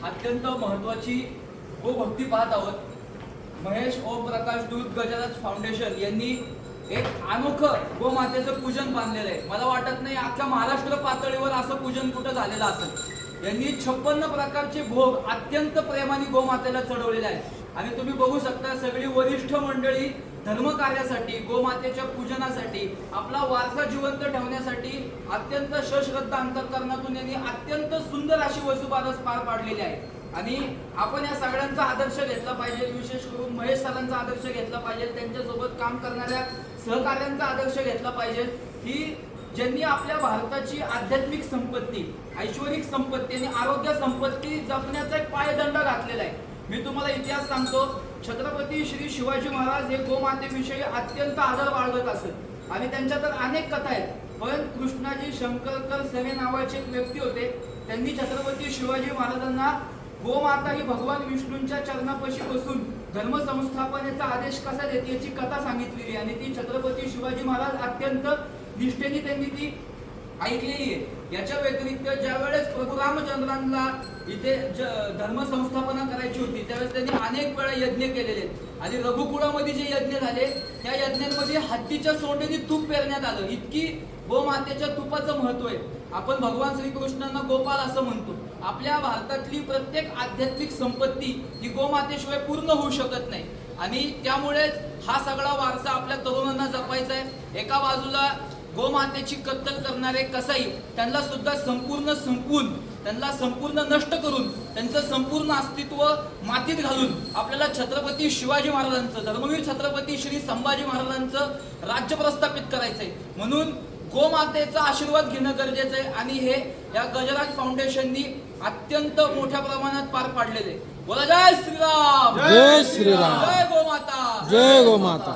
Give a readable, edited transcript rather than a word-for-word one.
अत्यंत महत्त्वाची गोभक्ती पाहत आहोत. महेश ओम प्रकाश दूत गजराज फाउंडेशन यांनी एक अनोखं गोमातेचं पूजन बांधलेलं आहे. मला वाटत नाही अख्ख्या महाराष्ट्र पातळीवर असं पूजन कुठं झालेलं असेल. यांनी 56 प्रकारचे भोग अत्यंत प्रेमाने गोमातेला चढवलेले आहेत. आणि तुम्ही बघू शकता सगळी वरिष्ठ मंडळी धर्मकार्यासाठी, गोमातेच्या पूजनासाठी, आपला वारसा जिवंत ठेवण्यासाठी अत्यंत सश्रद्धा अंतःकरणातून यांनी अत्यंत सुंदर अशी वसुबारस पार पाडलेली आहे. आणि आपण या सगळ्यांचा आदर्श घेतला पाहिजे. विशेष करून महेश सरांचा आदर्श घेतला पाहिजे. त्यांच्यासोबत काम करणाऱ्या सहकार्यांचा आदर्श घेतला पाहिजे की ज्यांनी आपल्या भारताची आध्यात्मिक संपत्ती, ऐश्वरिक संपत्ती आणि आरोग्य संपत्ती जपण्याचा एक पायदंड घातलेला आहे. मी तुम्हाला इतिहास सांगतो. छत्रपती श्री शिवाजी महाराज हे गोमातेविषयी अत्यंत आदर बाळगत असत आणि त्यांच्या तर अनेक कथा आहेत. पण कृष्णाजी शंकरकर सने नावाचे एक व्यक्ती होते. त्यांनी छत्रपती शिवाजी महाराजांना गोमाता ही भगवान विष्णूंच्या चरणापाशी बसून धर्मसंस्थापनेचा आदेश कसा देते याची कथा सांगितलेली आणि ती छत्रपती शिवाजी महाराज अत्यंत निष्ठेने त्यांनी ती ऐकलेली आहे. याच्या व्यतिरिक्त ज्या वेळेस प्रभू रामचंद्रांना इथे धर्मसंस्थापना करायची होती त्यावेळेस त्यांनी अनेक वेळा यज्ञ केलेले आणि रघुकुळामध्ये जे यज्ञ झाले त्या यज्ञांमध्ये हत्तीच्या सोंडेने तूप पेरण्यात आलं. इतकी गोमातेच्या तुपाचं महत्व आहे. आपण भगवान श्रीकृष्णांना गोपाल असं म्हणतो. आपल्या भारतातली प्रत्येक आध्यात्मिक संपत्ती ही गोमातेशिवाय पूर्ण होऊ शकत नाही आणि त्यामुळेच हा सगळा वारसा आपल्या तरुणांना जपायचा आहे. एका बाजूला गोमातेची कत्तल करणारे कसाई त्यांना सुद्धा संपूर्ण त्यांना संपूर्ण नष्ट करून त्यांचं संपूर्ण अस्तित्व मातीत घालून आपल्याला छत्रपती शिवाजी महाराजांचं, धर्मवीर छत्रपती श्री संभाजी महाराजांचं राज्य प्रस्थापित करायचंय. म्हणून गोमातेचा आशीर्वाद घेणं गरजेचं आहे आणि हे या गजराज फाउंडेशननी अत्यंत मोठ्या प्रमाणात पार पाडलेले. बोला जय श्रीराम, जय श्रीराम, जय गोमाता, जय गोमाता.